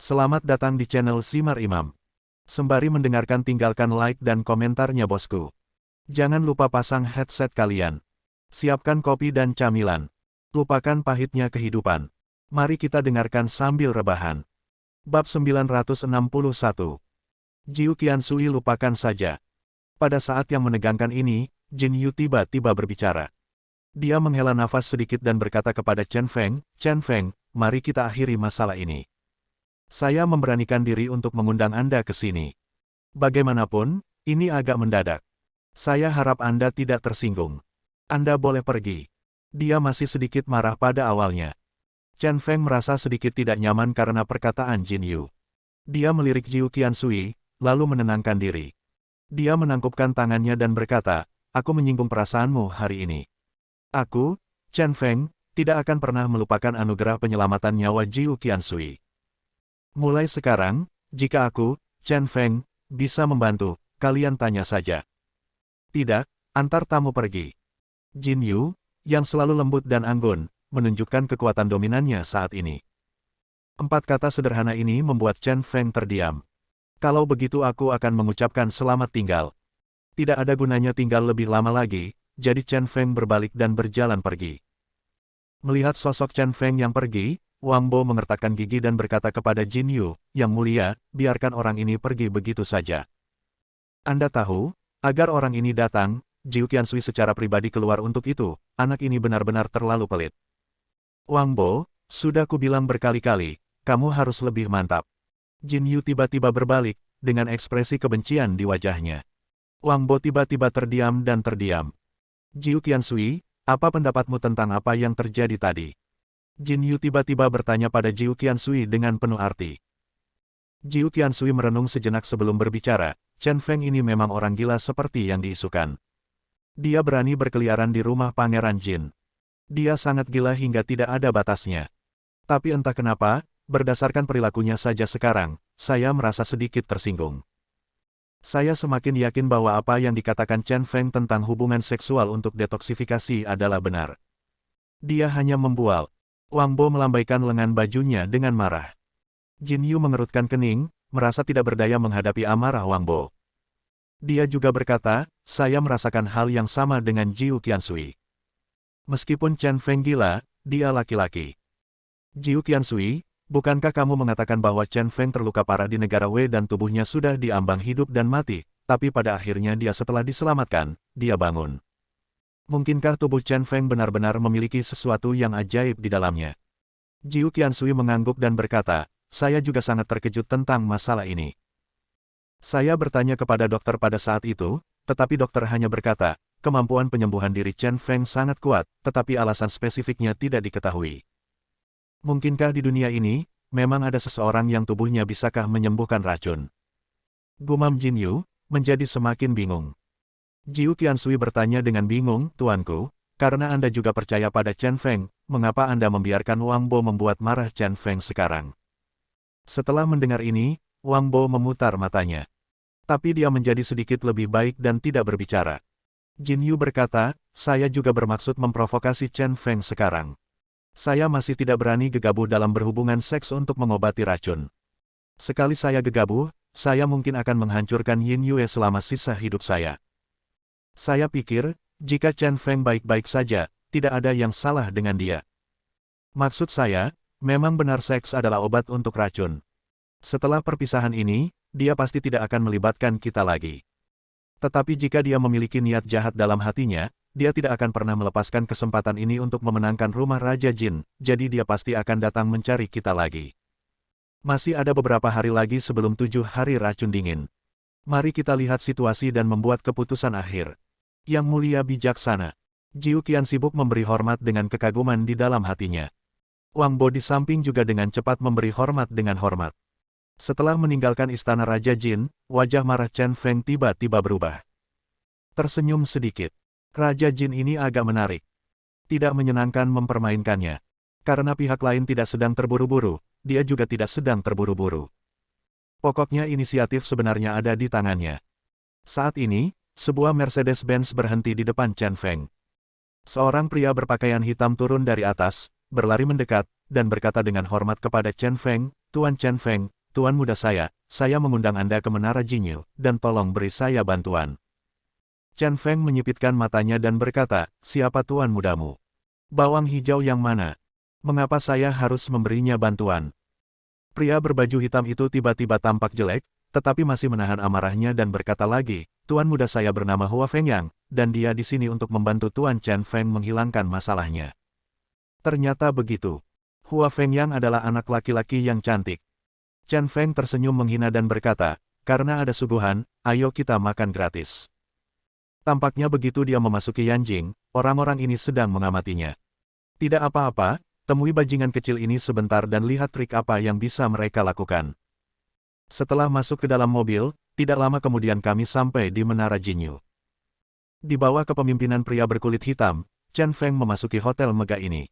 Selamat datang di channel Simar Imam. Sembari mendengarkan tinggalkan like dan komentarnya bosku. Jangan lupa pasang headset kalian. Siapkan kopi dan camilan. Lupakan pahitnya kehidupan. Mari kita dengarkan sambil rebahan. Bab 961. Jiu Qiansui lupakan saja. Pada saat yang menegangkan ini, Jin Yu tiba-tiba berbicara. Dia menghela nafas sedikit dan berkata kepada Chen Feng, mari kita akhiri masalah ini. Saya memberanikan diri untuk mengundang Anda ke sini. Bagaimanapun, ini agak mendadak. Saya harap Anda tidak tersinggung. Anda boleh pergi. Dia masih sedikit marah pada awalnya. Chen Feng merasa sedikit tidak nyaman karena perkataan Jin Yu. Dia melirik Jiu Qiansui, lalu menenangkan diri. Dia menangkupkan tangannya dan berkata, aku menyinggung perasaanmu hari ini. Aku, Chen Feng, tidak akan pernah melupakan anugerah penyelamatan nyawa Jiu Qiansui. Mulai sekarang, jika aku, Chen Feng, bisa membantu, kalian tanya saja. Tidak, antar tamu pergi. Jin Yu, yang selalu lembut dan anggun, menunjukkan kekuatan dominannya saat ini. Empat kata sederhana ini membuat Chen Feng terdiam. Kalau begitu aku akan mengucapkan selamat tinggal. Tidak ada gunanya tinggal lebih lama lagi, jadi Chen Feng berbalik dan berjalan pergi. Melihat sosok Chen Feng yang pergi, Wang Bo mengertakkan gigi dan berkata kepada Jin Yu, Yang mulia, biarkan orang ini pergi begitu saja. Anda tahu, agar orang ini datang, Jiu Qiansui secara pribadi keluar untuk itu, anak ini benar-benar terlalu pelit. Wang Bo, sudah kubilang berkali-kali, kamu harus lebih mantap. Jin Yu tiba-tiba berbalik, dengan ekspresi kebencian di wajahnya. Wang Bo tiba-tiba terdiam dan terdiam. Jiu Qiansui, apa pendapatmu tentang apa yang terjadi tadi? Jin Yu tiba-tiba bertanya pada Jiu Qiansui dengan penuh arti. Jiu Qiansui merenung sejenak sebelum berbicara, Chen Feng ini memang orang gila seperti yang diisukan. Dia berani berkeliaran di rumah Pangeran Jin. Dia sangat gila hingga tidak ada batasnya. Tapi entah kenapa, berdasarkan perilakunya saja sekarang, saya merasa sedikit tersinggung. Saya semakin yakin bahwa apa yang dikatakan Chen Feng tentang hubungan seksual untuk detoksifikasi adalah benar. Dia hanya membual. Wang Bo melambaikan lengan bajunya dengan marah. Jin Yu mengerutkan kening, merasa tidak berdaya menghadapi amarah Wang Bo. Dia juga berkata, saya merasakan hal yang sama dengan Jiu Qiansui. Meskipun Chen Feng gila, dia laki-laki. Jiu Qiansui, bukankah kamu mengatakan bahwa Chen Feng terluka parah di negara Wei dan tubuhnya sudah diambang hidup dan mati, tapi pada akhirnya dia setelah diselamatkan, dia bangun. Mungkinkah tubuh Chen Feng benar-benar memiliki sesuatu yang ajaib di dalamnya? Jiu Qiansui mengangguk dan berkata, saya juga sangat terkejut tentang masalah ini. Saya bertanya kepada dokter pada saat itu, tetapi dokter hanya berkata, kemampuan penyembuhan diri Chen Feng sangat kuat, tetapi alasan spesifiknya tidak diketahui. Mungkinkah di dunia ini, memang ada seseorang yang tubuhnya bisakah menyembuhkan racun? Gumam Jin Yu, menjadi semakin bingung. Jiu Qiansui bertanya dengan bingung, tuanku, karena Anda juga percaya pada Chen Feng, mengapa Anda membiarkan Wang Bo membuat marah Chen Feng sekarang? Setelah mendengar ini, Wang Bo memutar matanya. Tapi dia menjadi sedikit lebih baik dan tidak berbicara. Jin Yu berkata, saya juga bermaksud memprovokasi Chen Feng sekarang. Saya masih tidak berani gegabah dalam berhubungan seks untuk mengobati racun. Sekali saya gegabah, saya mungkin akan menghancurkan Yin Yue selama sisa hidup saya. Saya pikir, jika Chen Feng baik-baik saja, tidak ada yang salah dengan dia. Maksud saya, memang benar seks adalah obat untuk racun. Setelah perpisahan ini, dia pasti tidak akan melibatkan kita lagi. Tetapi jika dia memiliki niat jahat dalam hatinya, dia tidak akan pernah melepaskan kesempatan ini untuk memenangkan rumah Raja Jin, jadi dia pasti akan datang mencari kita lagi. Masih ada beberapa hari lagi sebelum 7 hari racun dingin. Mari kita lihat situasi dan membuat keputusan akhir. Yang mulia bijaksana. Jiu Qian sibuk memberi hormat dengan kekaguman di dalam hatinya. Wang Bo di samping juga dengan cepat memberi hormat dengan hormat. Setelah meninggalkan istana Raja Jin, wajah marah Chen Feng tiba-tiba berubah. Tersenyum sedikit. Raja Jin ini agak menarik. Tidak menyenangkan mempermainkannya. Karena pihak lain tidak sedang terburu-buru, dia juga tidak sedang terburu-buru. Pokoknya inisiatif sebenarnya ada di tangannya. Saat ini, sebuah Mercedes-Benz berhenti di depan Chen Feng. Seorang pria berpakaian hitam turun dari atas, berlari mendekat, dan berkata dengan hormat kepada Chen Feng, Tuan Chen Feng, Tuan muda saya mengundang Anda ke Menara Jinyu, dan tolong beri saya bantuan. Chen Feng menyipitkan matanya dan berkata, siapa tuan mudamu? Bawang hijau yang mana? Mengapa saya harus memberinya bantuan? Pria berbaju hitam itu tiba-tiba tampak jelek, tetapi masih menahan amarahnya dan berkata lagi, Tuan muda saya bernama Hua Fengyang, dan dia di sini untuk membantu Tuan Chen Feng menghilangkan masalahnya. Ternyata begitu. Hua Fengyang adalah anak laki-laki yang cantik. Chen Feng tersenyum menghina dan berkata, karena ada suguhan, ayo kita makan gratis. Tampaknya begitu dia memasuki Yanjing, orang-orang ini sedang mengamatinya. Tidak apa-apa, temui bajingan kecil ini sebentar dan lihat trik apa yang bisa mereka lakukan. Setelah masuk ke dalam mobil, tidak lama kemudian kami sampai di Menara Jinyu. Di bawah kepemimpinan pria berkulit hitam, Chen Feng memasuki hotel megah ini.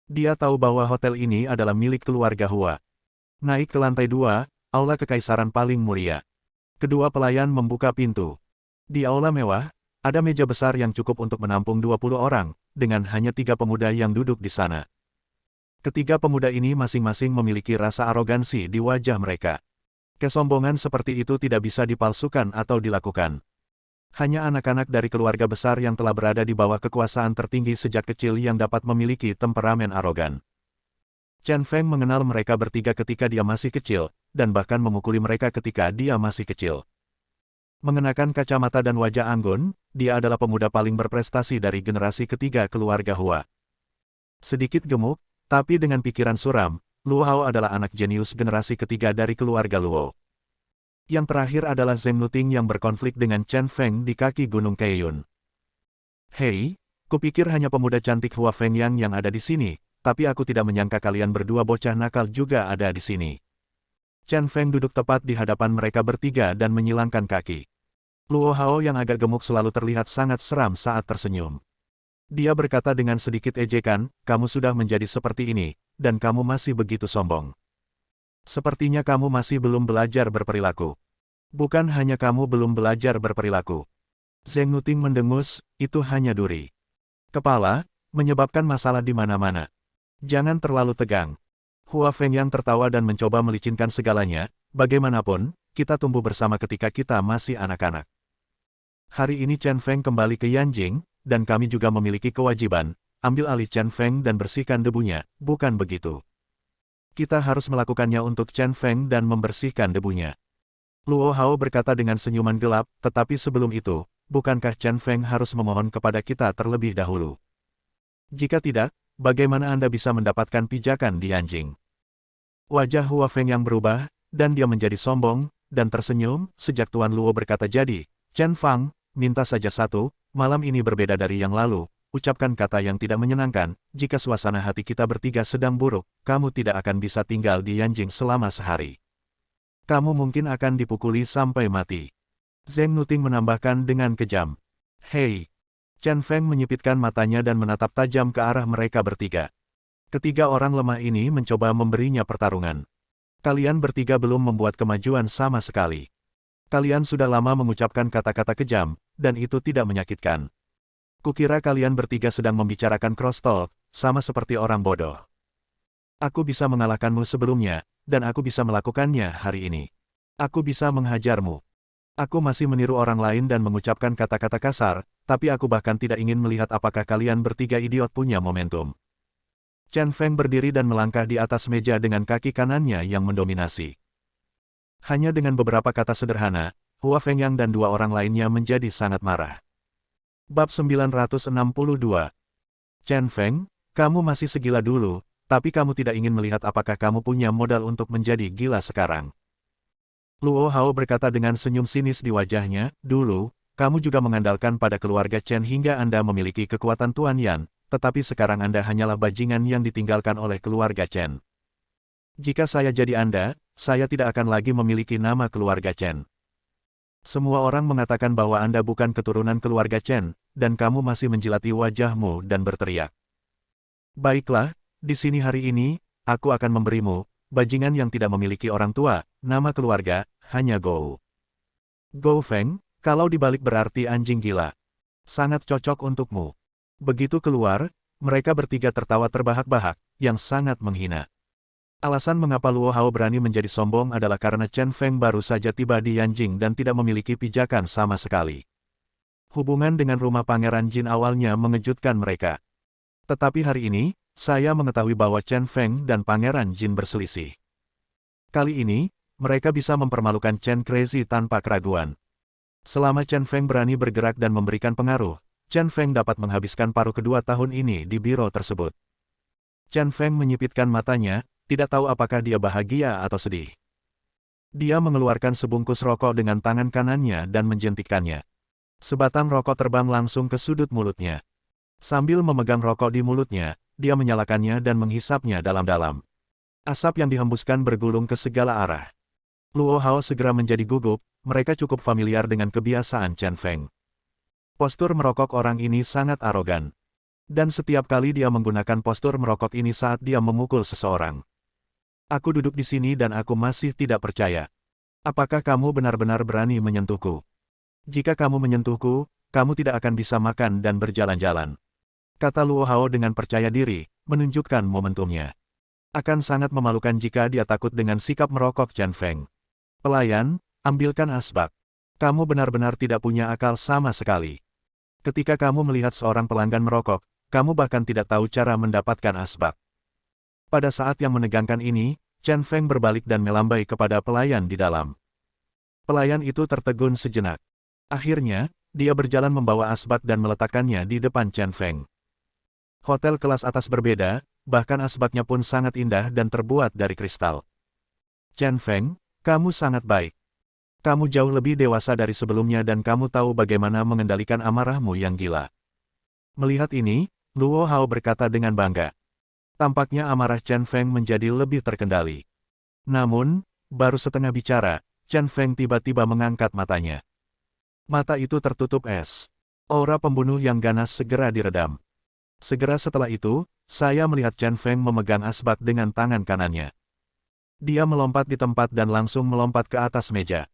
Dia tahu bahwa hotel ini adalah milik keluarga Hua. Naik ke lantai 2, aula kekaisaran paling mulia. Kedua pelayan membuka pintu. Di aula mewah, ada meja besar yang cukup untuk menampung 20 orang, dengan hanya 3 pemuda yang duduk di sana. Ketiga pemuda ini masing-masing memiliki rasa arogansi di wajah mereka. Kesombongan seperti itu tidak bisa dipalsukan atau dilakukan. Hanya anak-anak dari keluarga besar yang telah berada di bawah kekuasaan tertinggi sejak kecil yang dapat memiliki temperamen arogan. Chen Feng mengenal mereka bertiga ketika dia masih kecil, dan bahkan memukuli mereka ketika dia masih kecil. Mengenakan kacamata dan wajah anggun, dia adalah pemuda paling berprestasi dari generasi ketiga keluarga Hua. Sedikit gemuk, tapi dengan pikiran suram, Luo Hao adalah anak jenius generasi ketiga dari keluarga Luo. Yang terakhir adalah Zheng Nuting yang berkonflik dengan Chen Feng di kaki Gunung Kaiyun. Hei, kupikir hanya pemuda cantik Hua Fengyang yang ada di sini, tapi aku tidak menyangka kalian berdua bocah nakal juga ada di sini. Chen Feng duduk tepat di hadapan mereka bertiga dan menyilangkan kaki. Luo Hao yang agak gemuk selalu terlihat sangat seram saat tersenyum. Dia berkata dengan sedikit ejekan, kamu sudah menjadi seperti ini, dan kamu masih begitu sombong. Sepertinya kamu masih belum belajar berperilaku. Bukan hanya kamu belum belajar berperilaku. Zheng Nuting mendengus, itu hanya duri kepala, menyebabkan masalah di mana-mana. Jangan terlalu tegang. Hua Fengyang tertawa dan mencoba melicinkan segalanya, bagaimanapun, kita tumbuh bersama ketika kita masih anak-anak. Hari ini Chen Feng kembali ke Yanjing, dan kami juga memiliki kewajiban, ambil alih Chen Feng dan bersihkan debunya, bukan begitu? Kita harus melakukannya untuk Chen Feng dan membersihkan debunya. Luo Hao berkata dengan senyuman gelap, tetapi sebelum itu, bukankah Chen Feng harus memohon kepada kita terlebih dahulu? Jika tidak, bagaimana Anda bisa mendapatkan pijakan di Yanjing? Wajah Hua Fengyang berubah, dan dia menjadi sombong, dan tersenyum, sejak Tuan Luo berkata jadi, Chen Fang, minta saja satu, malam ini berbeda dari yang lalu, ucapkan kata yang tidak menyenangkan, jika suasana hati kita bertiga sedang buruk, kamu tidak akan bisa tinggal di Yanjing selama sehari. Kamu mungkin akan dipukuli sampai mati. Zheng Nuting menambahkan dengan kejam. Hei! Chen Feng menyipitkan matanya dan menatap tajam ke arah mereka bertiga. Ketiga orang lemah ini mencoba memberinya pertarungan. Kalian bertiga belum membuat kemajuan sama sekali. Kalian sudah lama mengucapkan kata-kata kejam, dan itu tidak menyakitkan. Kukira kalian bertiga sedang membicarakan cross talk, sama seperti orang bodoh. Aku bisa mengalahkanmu sebelumnya, dan aku bisa melakukannya hari ini. Aku bisa menghajarmu. Aku masih meniru orang lain dan mengucapkan kata-kata kasar, tapi aku bahkan tidak ingin melihat apakah kalian bertiga idiot punya momentum. Chen Feng berdiri dan melangkah di atas meja dengan kaki kanannya yang mendominasi. Hanya dengan beberapa kata sederhana, Hua Fengyang dan dua orang lainnya menjadi sangat marah. Bab 962. Chen Feng, kamu masih segila dulu, tapi kamu tidak ingin melihat apakah kamu punya modal untuk menjadi gila sekarang. Luo Hao berkata dengan senyum sinis di wajahnya, dulu, kamu juga mengandalkan pada keluarga Chen hingga Anda memiliki kekuatan Tuan Yan, tetapi sekarang Anda hanyalah bajingan yang ditinggalkan oleh keluarga Chen. Jika saya jadi Anda, saya tidak akan lagi memiliki nama keluarga Chen. Semua orang mengatakan bahwa Anda bukan keturunan keluarga Chen, dan kamu masih menjilati wajahmu dan berteriak. Baiklah, di sini hari ini, aku akan memberimu, bajingan yang tidak memiliki orang tua, nama keluarga, hanya Gou. Gou Feng, kalau dibalik berarti anjing gila. Sangat cocok untukmu. Begitu keluar, mereka bertiga tertawa terbahak-bahak, yang sangat menghina. Alasan mengapa Luo Hao berani menjadi sombong adalah karena Chen Feng baru saja tiba di Yanjing dan tidak memiliki pijakan sama sekali. Hubungan dengan rumah Pangeran Jin awalnya mengejutkan mereka. Tetapi hari ini, saya mengetahui bahwa Chen Feng dan Pangeran Jin berselisih. Kali ini, mereka bisa mempermalukan Chen Crazy tanpa keraguan. Selama Chen Feng berani bergerak dan memberikan pengaruh, Chen Feng dapat menghabiskan paruh kedua tahun ini di biro tersebut. Chen Feng menyipitkan matanya, tidak tahu apakah dia bahagia atau sedih. Dia mengeluarkan sebungkus rokok dengan tangan kanannya dan menjentikkannya. Sebatang rokok terbang langsung ke sudut mulutnya. Sambil memegang rokok di mulutnya, dia menyalakannya dan menghisapnya dalam-dalam. Asap yang dihembuskan bergulung ke segala arah. Luo Hao segera menjadi gugup, mereka cukup familiar dengan kebiasaan Chen Feng. Postur merokok orang ini sangat arogan. Dan setiap kali dia menggunakan postur merokok ini saat dia memukul seseorang. Aku duduk di sini dan aku masih tidak percaya. Apakah kamu benar-benar berani menyentuhku? Jika kamu menyentuhku, kamu tidak akan bisa makan dan berjalan-jalan. Kata Luo Hao dengan percaya diri, menunjukkan momentumnya. Akan sangat memalukan jika dia takut dengan sikap merokok Chen Feng. Pelayan, ambilkan asbak. Kamu benar-benar tidak punya akal sama sekali. Ketika kamu melihat seorang pelanggan merokok, kamu bahkan tidak tahu cara mendapatkan asbak. Pada saat yang menegangkan ini, Chen Feng berbalik dan melambai kepada pelayan di dalam. Pelayan itu tertegun sejenak. Akhirnya, dia berjalan membawa asbak dan meletakkannya di depan Chen Feng. Hotel kelas atas berbeda, bahkan asbaknya pun sangat indah dan terbuat dari kristal. Chen Feng, kamu sangat baik. Kamu jauh lebih dewasa dari sebelumnya dan kamu tahu bagaimana mengendalikan amarahmu yang gila. Melihat ini, Luo Hao berkata dengan bangga. Tampaknya amarah Chen Feng menjadi lebih terkendali. Namun, baru setengah bicara, Chen Feng tiba-tiba mengangkat matanya. Mata itu tertutup es. Aura pembunuh yang ganas segera diredam. Segera setelah itu, saya melihat Chen Feng memegang asbak dengan tangan kanannya. Dia melompat di tempat dan langsung melompat ke atas meja.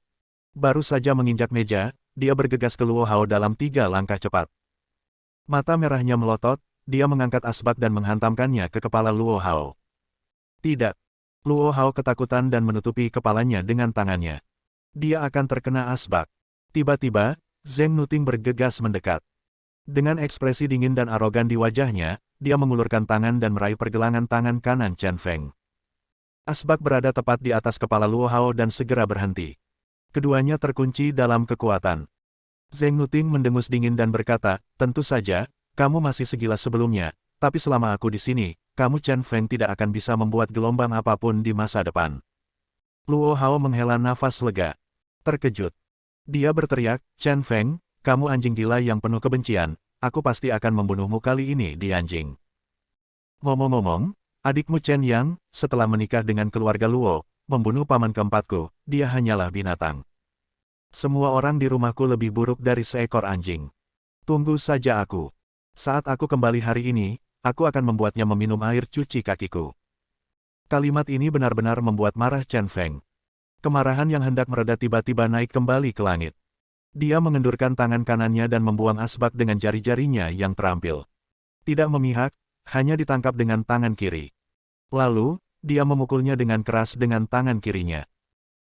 Baru saja menginjak meja, dia bergegas ke Luo Hao dalam 3 langkah cepat. Mata merahnya melotot, dia mengangkat asbak dan menghantamkannya ke kepala Luo Hao. Tidak. Luo Hao ketakutan dan menutupi kepalanya dengan tangannya. Dia akan terkena asbak. Tiba-tiba, Zheng Nuting bergegas mendekat. Dengan ekspresi dingin dan arogan di wajahnya, dia mengulurkan tangan dan meraih pergelangan tangan kanan Chen Feng. Asbak berada tepat di atas kepala Luo Hao dan segera berhenti. Keduanya terkunci dalam kekuatan. Zheng Nuting mendengus dingin dan berkata, tentu saja, kamu masih segila sebelumnya, tapi selama aku di sini, kamu Chen Feng tidak akan bisa membuat gelombang apapun di masa depan. Luo Hao menghela nafas lega. Terkejut. Dia berteriak, Chen Feng, kamu anjing gila yang penuh kebencian, aku pasti akan membunuhmu kali ini di Yanjing. Ngomong-ngomong, adikmu Chen Yang, setelah menikah dengan keluarga Luo, membunuh paman keempatku, dia hanyalah binatang. Semua orang di rumahku lebih buruk dari seekor anjing. Tunggu saja aku. Saat aku kembali hari ini, aku akan membuatnya meminum air cuci kakiku. Kalimat ini benar-benar membuat marah Chen Feng. Kemarahan yang hendak mereda tiba-tiba naik kembali ke langit. Dia mengendurkan tangan kanannya dan membuang asbak dengan jari-jarinya yang terampil. Tidak memihak, hanya ditangkap dengan tangan kiri. Lalu, dia memukulnya dengan keras dengan tangan kirinya.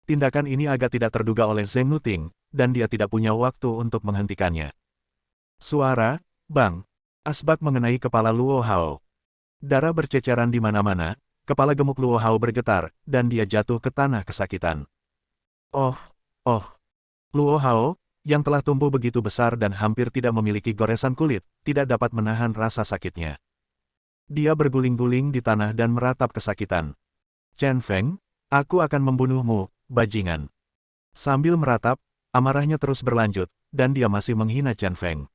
Tindakan ini agak tidak terduga oleh Zheng Nuting, dan dia tidak punya waktu untuk menghentikannya. Suara, bang. Asbak mengenai kepala Luo Hao. Darah berceceran di mana-mana, kepala gemuk Luo Hao bergetar, dan dia jatuh ke tanah kesakitan. Oh. Luo Hao, yang telah tumbuh begitu besar dan hampir tidak memiliki goresan kulit, tidak dapat menahan rasa sakitnya. Dia berguling-guling di tanah dan meratap kesakitan. Chen Feng, aku akan membunuhmu, bajingan. Sambil meratap, amarahnya terus berlanjut, dan dia masih menghina Chen Feng.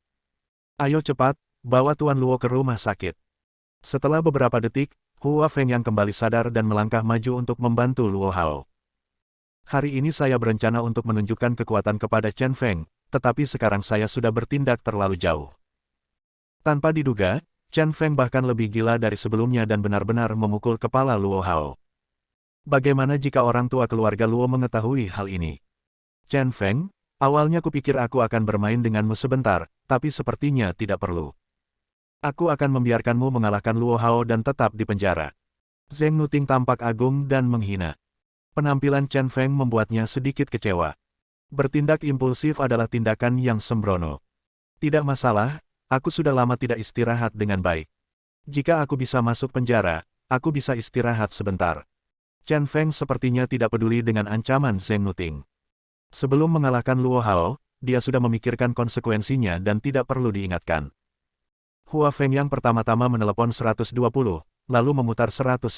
Ayo cepat, bawa Tuan Luo ke rumah sakit. Setelah beberapa detik, Hua Feng yang kembali sadar dan melangkah maju untuk membantu Luo Hao. Hari ini saya berencana untuk menunjukkan kekuatan kepada Chen Feng, tetapi sekarang saya sudah bertindak terlalu jauh. Tanpa diduga, Chen Feng bahkan lebih gila dari sebelumnya dan benar-benar memukul kepala Luo Hao. Bagaimana jika orang tua keluarga Luo mengetahui hal ini? Chen Feng, awalnya kupikir aku akan bermain denganmu sebentar, tapi sepertinya tidak perlu. Aku akan membiarkanmu mengalahkan Luo Hao dan tetap di penjara. Zheng Nuting tampak agung dan menghina. Penampilan Chen Feng membuatnya sedikit kecewa. Bertindak impulsif adalah tindakan yang sembrono. Tidak masalah, aku sudah lama tidak istirahat dengan baik. Jika aku bisa masuk penjara, aku bisa istirahat sebentar. Chen Feng sepertinya tidak peduli dengan ancaman Zheng Nuting. Sebelum mengalahkan Luo Hao, dia sudah memikirkan konsekuensinya dan tidak perlu diingatkan. Hua Feng yang pertama-tama menelepon 120, lalu memutar 110.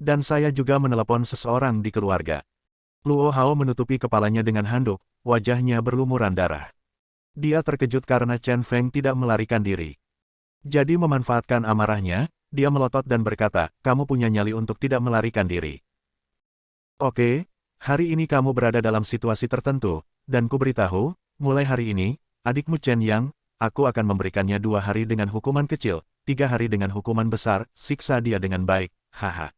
Dan saya juga menelepon seseorang di keluarga. Luo Hao menutupi kepalanya dengan handuk, wajahnya berlumuran darah. Dia terkejut karena Chen Feng tidak melarikan diri. Jadi memanfaatkan amarahnya, dia melotot dan berkata, kamu punya nyali untuk tidak melarikan diri. Oke. Hari ini kamu berada dalam situasi tertentu, dan kuberitahu, mulai hari ini, adikmu Chen Yang, aku akan memberikannya 2 hari dengan hukuman kecil, 3 hari dengan hukuman besar, siksa dia dengan baik, haha.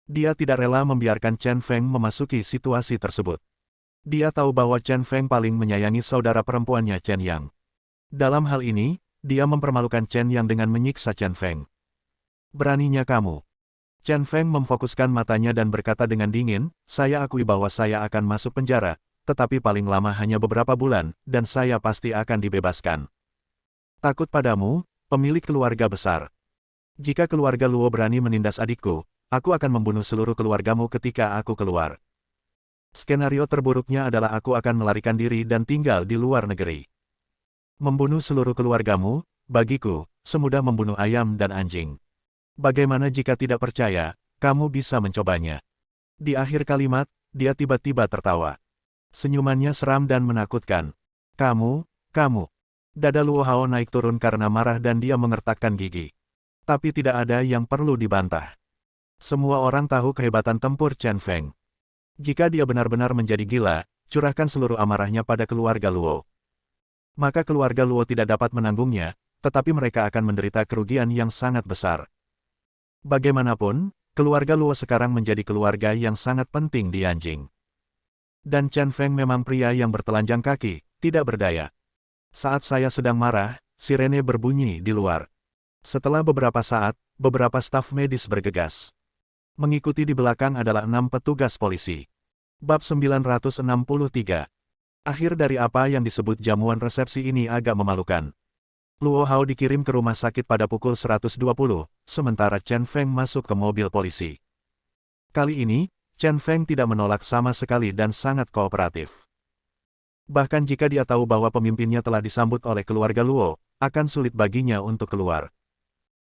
Dia tidak rela membiarkan Chen Feng memasuki situasi tersebut. Dia tahu bahwa Chen Feng paling menyayangi saudara perempuannya Chen Yang. Dalam hal ini, dia mempermalukan Chen Yang dengan menyiksa Chen Feng. Beraninya kamu. Chen Feng memfokuskan matanya dan berkata dengan dingin, saya akui bahwa saya akan masuk penjara, tetapi paling lama hanya beberapa bulan, dan saya pasti akan dibebaskan. Takut padamu, pemilik keluarga besar. Jika keluarga Luo berani menindas adikku, aku akan membunuh seluruh keluargamu ketika aku keluar. Skenario terburuknya adalah aku akan melarikan diri dan tinggal di luar negeri. Membunuh seluruh keluargamu, bagiku, semudah membunuh ayam dan anjing. Bagaimana jika tidak percaya, kamu bisa mencobanya. Di akhir kalimat, dia tiba-tiba tertawa. Senyumannya seram dan menakutkan. Kamu. Dada Luo Hao naik turun karena marah dan dia mengertakkan gigi. Tapi tidak ada yang perlu dibantah. Semua orang tahu kehebatan tempur Chen Feng. Jika dia benar-benar menjadi gila, curahkan seluruh amarahnya pada keluarga Luo. Maka keluarga Luo tidak dapat menanggungnya, tetapi mereka akan menderita kerugian yang sangat besar. Bagaimanapun, keluarga Luo sekarang menjadi keluarga yang sangat penting di Yanjing. Dan Chen Feng memang pria yang bertelanjang kaki, tidak berdaya. Saat saya sedang marah, sirene berbunyi di luar. Setelah beberapa saat, beberapa staf medis bergegas. Mengikuti di belakang adalah 6 petugas polisi. Bab 963. Akhir dari apa yang disebut jamuan resepsi ini agak memalukan. Luo Hao dikirim ke rumah sakit pada pukul 120, sementara Chen Feng masuk ke mobil polisi. Kali ini, Chen Feng tidak menolak sama sekali dan sangat kooperatif. Bahkan jika dia tahu bahwa pemimpinnya telah disambut oleh keluarga Luo, akan sulit baginya untuk keluar.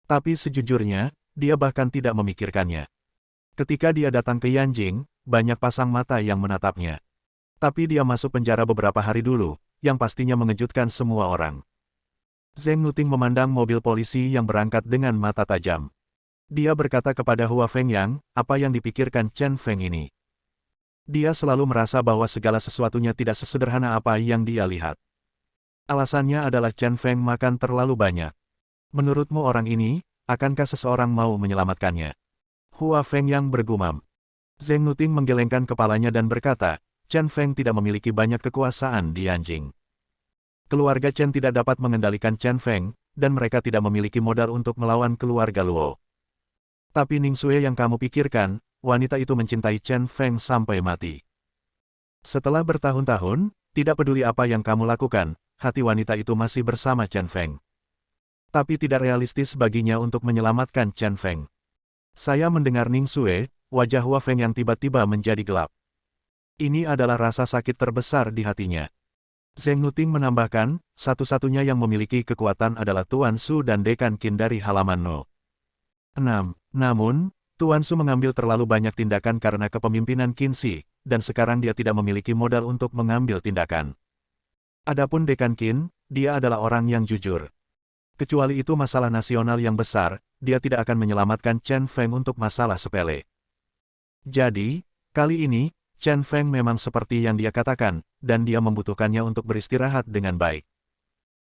Tapi sejujurnya, dia bahkan tidak memikirkannya. Ketika dia datang ke Yanjing, banyak pasang mata yang menatapnya. Tapi dia masuk penjara beberapa hari dulu, yang pastinya mengejutkan semua orang. Zheng Nuting memandang mobil polisi yang berangkat dengan mata tajam. Dia berkata kepada Hua Feng Yang, apa yang dipikirkan Chen Feng ini. Dia selalu merasa bahwa segala sesuatunya tidak sesederhana apa yang dia lihat. Alasannya adalah Chen Feng makan terlalu banyak. Menurutmu orang ini, akankah seseorang mau menyelamatkannya? Hua Feng Yang bergumam. Zheng Nuting menggelengkan kepalanya dan berkata, Chen Feng tidak memiliki banyak kekuasaan di Yanjing. Keluarga Chen tidak dapat mengendalikan Chen Feng, dan mereka tidak memiliki modal untuk melawan keluarga Luo. Tapi Ning Xue yang kamu pikirkan, wanita itu mencintai Chen Feng sampai mati. Setelah bertahun-tahun, tidak peduli apa yang kamu lakukan, hati wanita itu masih bersama Chen Feng. Tapi tidak realistis baginya untuk menyelamatkan Chen Feng. Saya mendengar Ning Xue, wajah Hua Feng yang tiba-tiba menjadi gelap. Ini adalah rasa sakit terbesar di hatinya. Zheng Nuting menambahkan, satu-satunya yang memiliki kekuatan adalah Tuan Su dan Dekan Qin dari halaman No. 6. Namun, Tuan Su mengambil terlalu banyak tindakan karena kepemimpinan Qin Shi, dan sekarang dia tidak memiliki modal untuk mengambil tindakan. Adapun Dekan Qin, dia adalah orang yang jujur. Kecuali itu masalah nasional yang besar, dia tidak akan menyelamatkan Chen Feng untuk masalah sepele. Jadi, kali ini, Chen Feng memang seperti yang dia katakan, dan dia membutuhkannya untuk beristirahat dengan baik.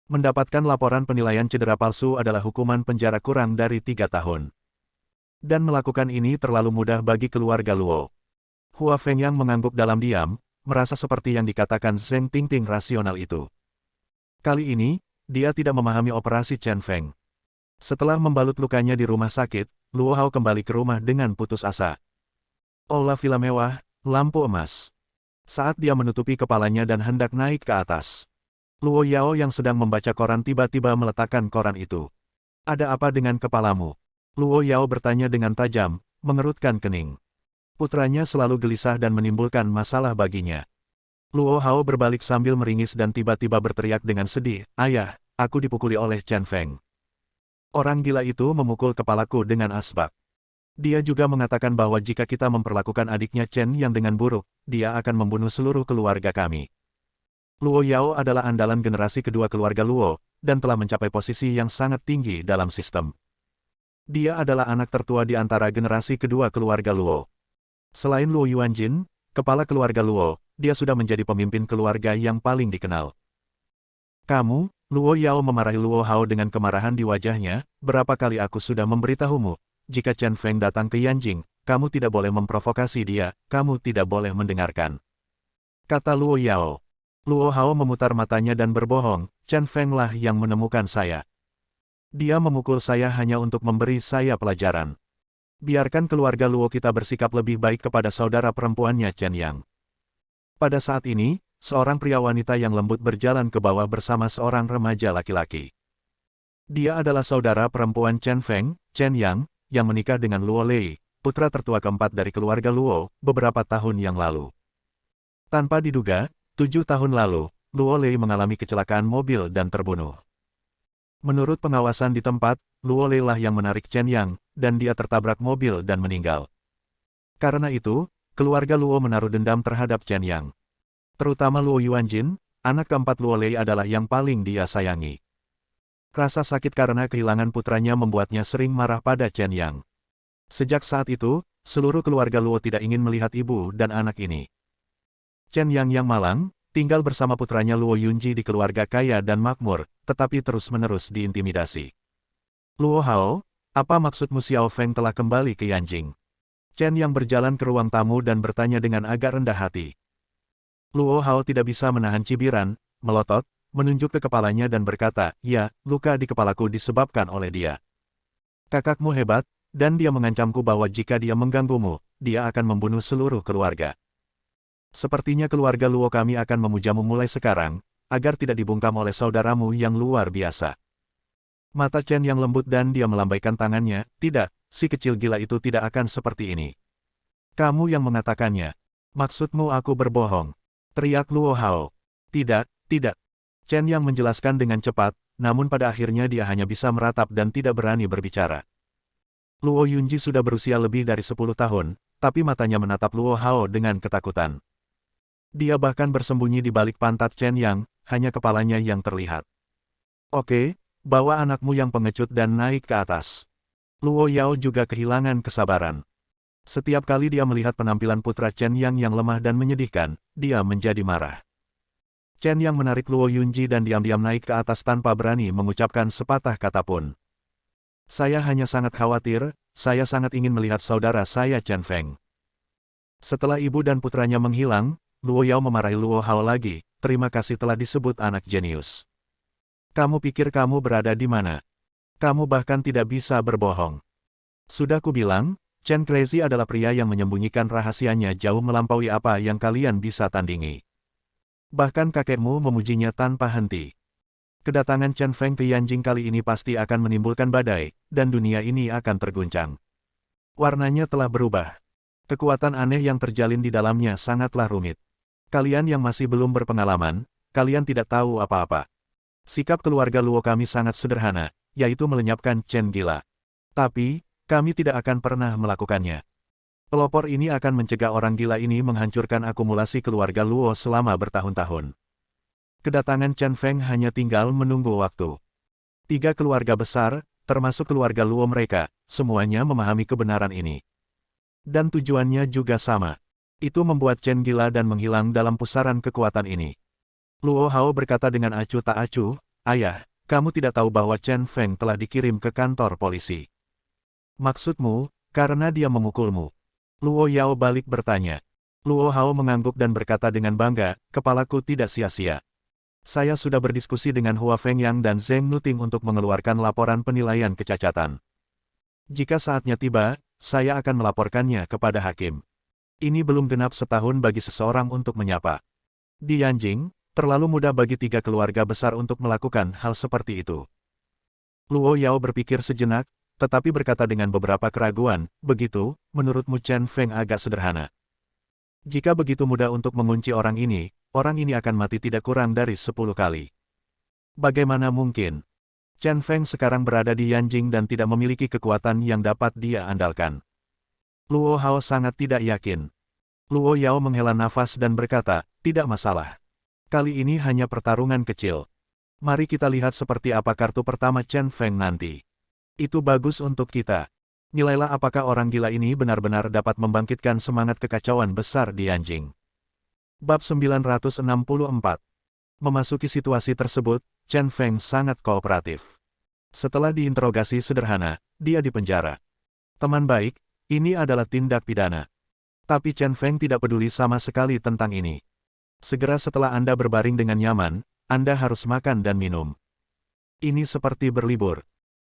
Mendapatkan laporan penilaian cedera palsu adalah hukuman penjara kurang dari 3 tahun. Dan melakukan ini terlalu mudah bagi keluarga Luo. Hua Feng yang mengangguk dalam diam, merasa seperti yang dikatakan Zheng Tingting rasional itu. Kali ini, dia tidak memahami operasi Chen Feng. Setelah membalut lukanya di rumah sakit, Luo Hao kembali ke rumah dengan putus asa. Aula villa mewah, lampu emas. Saat dia menutupi kepalanya dan hendak naik ke atas, Luo Yao yang sedang membaca koran tiba-tiba meletakkan koran itu. Ada apa dengan kepalamu? Luo Yao bertanya dengan tajam, mengerutkan kening. Putranya selalu gelisah dan menimbulkan masalah baginya. Luo Hao berbalik sambil meringis dan tiba-tiba berteriak dengan sedih, "Ayah, aku dipukuli oleh Chen Feng. Orang gila itu memukul kepalaku dengan asbak. Dia juga mengatakan bahwa jika kita memperlakukan adiknya Chen yang dengan buruk, dia akan membunuh seluruh keluarga kami." Luo Yao adalah andalan generasi kedua keluarga Luo, dan telah mencapai posisi yang sangat tinggi dalam sistem. Dia adalah anak tertua di antara generasi kedua keluarga Luo. Selain Luo Yuanjin, kepala keluarga Luo, dia sudah menjadi pemimpin keluarga yang paling dikenal. "Kamu," Luo Yao memarahi Luo Hao dengan kemarahan di wajahnya, "berapa kali aku sudah memberitahumu, jika Chen Feng datang ke Yanjing, kamu tidak boleh memprovokasi dia, kamu tidak boleh mendengarkan," kata Luo Yao. Luo Hao memutar matanya dan berbohong, "Chen Feng lah yang menemukan saya. Dia memukul saya hanya untuk memberi saya pelajaran. Biarkan keluarga Luo kita bersikap lebih baik kepada saudara perempuannya Chen Yang." Pada saat ini, seorang pria wanita yang lembut berjalan ke bawah bersama seorang remaja laki-laki. Dia adalah saudara perempuan Chen Feng, Chen Yang, yang menikah dengan Luo Lei, putra tertua keempat dari keluarga Luo, beberapa tahun yang lalu. Tanpa diduga, 7 tahun lalu, Luo Lei mengalami kecelakaan mobil dan terbunuh. Menurut pengawasan di tempat, Luo Lei lah yang menarik Chen Yang, dan dia tertabrak mobil dan meninggal. Karena itu, keluarga Luo menaruh dendam terhadap Chen Yang. Terutama Luo Yuanjin, anak keempat Luo Lei adalah yang paling dia sayangi. Rasa sakit karena kehilangan putranya membuatnya sering marah pada Chen Yang. Sejak saat itu, seluruh keluarga Luo tidak ingin melihat ibu dan anak ini. Chen Yang malang, tinggal bersama putranya Luo Yunji di keluarga kaya dan makmur, tetapi terus-menerus diintimidasi. "Luo Hao, apa maksudmu Xiao Feng telah kembali ke Yanjing?" Chen Yang berjalan ke ruang tamu dan bertanya dengan agak rendah hati. Luo Hao tidak bisa menahan cibiran, melotot, menunjuk ke kepalanya dan berkata, "Ya, luka di kepalaku disebabkan oleh dia. Kakakmu hebat, dan dia mengancamku bahwa jika dia mengganggumu, dia akan membunuh seluruh keluarga. Sepertinya keluarga Luo kami akan memujamu mulai sekarang, agar tidak dibungkam oleh saudaramu yang luar biasa." Mata Chen yang lembut dan dia melambaikan tangannya, "Tidak, si kecil gila itu tidak akan seperti ini. Kamu yang mengatakannya. Maksudmu aku berbohong?" teriak Luo Hao. "Tidak, tidak." Chen yang menjelaskan dengan cepat, namun pada akhirnya dia hanya bisa meratap dan tidak berani berbicara. Luo Yunji sudah berusia lebih dari 10 tahun, tapi matanya menatap Luo Hao dengan ketakutan. Dia bahkan bersembunyi di balik pantat Chen Yang, hanya kepalanya yang terlihat. "Oke, bawa anakmu yang pengecut dan naik ke atas." Luo Yao juga kehilangan kesabaran. Setiap kali dia melihat penampilan putra Chen Yang lemah dan menyedihkan, dia menjadi marah. Chen Yang menarik Luo Yunji dan diam-diam naik ke atas tanpa berani mengucapkan sepatah kata pun. "Saya hanya sangat khawatir, saya sangat ingin melihat saudara saya Chen Feng." Setelah ibu dan putranya menghilang, Luo Yao memarahi Luo Hao lagi, "Terima kasih telah disebut anak jenius. Kamu pikir kamu berada di mana? Kamu bahkan tidak bisa berbohong. Sudah kubilang, Chen Crazy adalah pria yang menyembunyikan rahasianya jauh melampaui apa yang kalian bisa tandingi. Bahkan kakekmu memujinya tanpa henti. Kedatangan Chen Feng ke Yanjing kali ini pasti akan menimbulkan badai, dan dunia ini akan terguncang. Warnanya telah berubah. Kekuatan aneh yang terjalin di dalamnya sangatlah rumit. Kalian yang masih belum berpengalaman, kalian tidak tahu apa-apa. Sikap keluarga Luo kami sangat sederhana, yaitu melenyapkan Chen gila. Tapi, kami tidak akan pernah melakukannya. Pelopor ini akan mencegah orang gila ini menghancurkan akumulasi keluarga Luo selama bertahun-tahun. Kedatangan Chen Feng hanya tinggal menunggu waktu. 3 keluarga besar, termasuk keluarga Luo mereka, semuanya memahami kebenaran ini. Dan tujuannya juga sama. Itu membuat Chen gila dan menghilang dalam pusaran kekuatan ini. Luo Hao berkata dengan acuh tak acuh, "Ayah, kamu tidak tahu bahwa Chen Feng telah dikirim ke kantor polisi." "Maksudmu, karena dia memukulmu?" Luo Yao balik bertanya. Luo Hao mengangguk dan berkata dengan bangga, "Kepalaku tidak sia-sia. Saya sudah berdiskusi dengan Hua Fengyang dan Zheng Nuting untuk mengeluarkan laporan penilaian kecacatan. Jika saatnya tiba, saya akan melaporkannya kepada hakim. Ini belum genap setahun bagi seseorang untuk menyapa. Di Yanjing, terlalu mudah bagi 3 keluarga besar untuk melakukan hal seperti itu. Luo Yao berpikir sejenak, tetapi berkata dengan beberapa keraguan, begitu, menurutmu Chen Feng agak sederhana. Jika begitu mudah untuk mengunci orang ini akan mati tidak kurang dari 10 kali. Bagaimana mungkin? Chen Feng sekarang berada di Yanjing dan tidak memiliki kekuatan yang dapat dia andalkan. Luo Hao sangat tidak yakin. Luo Yao menghela nafas dan berkata, tidak masalah. Kali ini hanya pertarungan kecil. Mari kita lihat seperti apa kartu pertama Chen Feng nanti. Itu bagus untuk kita. Nilailah apakah orang gila ini benar-benar dapat membangkitkan semangat kekacauan besar di Yanjing. Bab 964. Memasuki situasi tersebut, Chen Feng sangat kooperatif. Setelah diinterogasi sederhana, dia dipenjara. Teman baik, ini adalah tindak pidana. Tapi Chen Feng tidak peduli sama sekali tentang ini. Segera setelah Anda berbaring dengan nyaman, Anda harus makan dan minum. Ini seperti berlibur.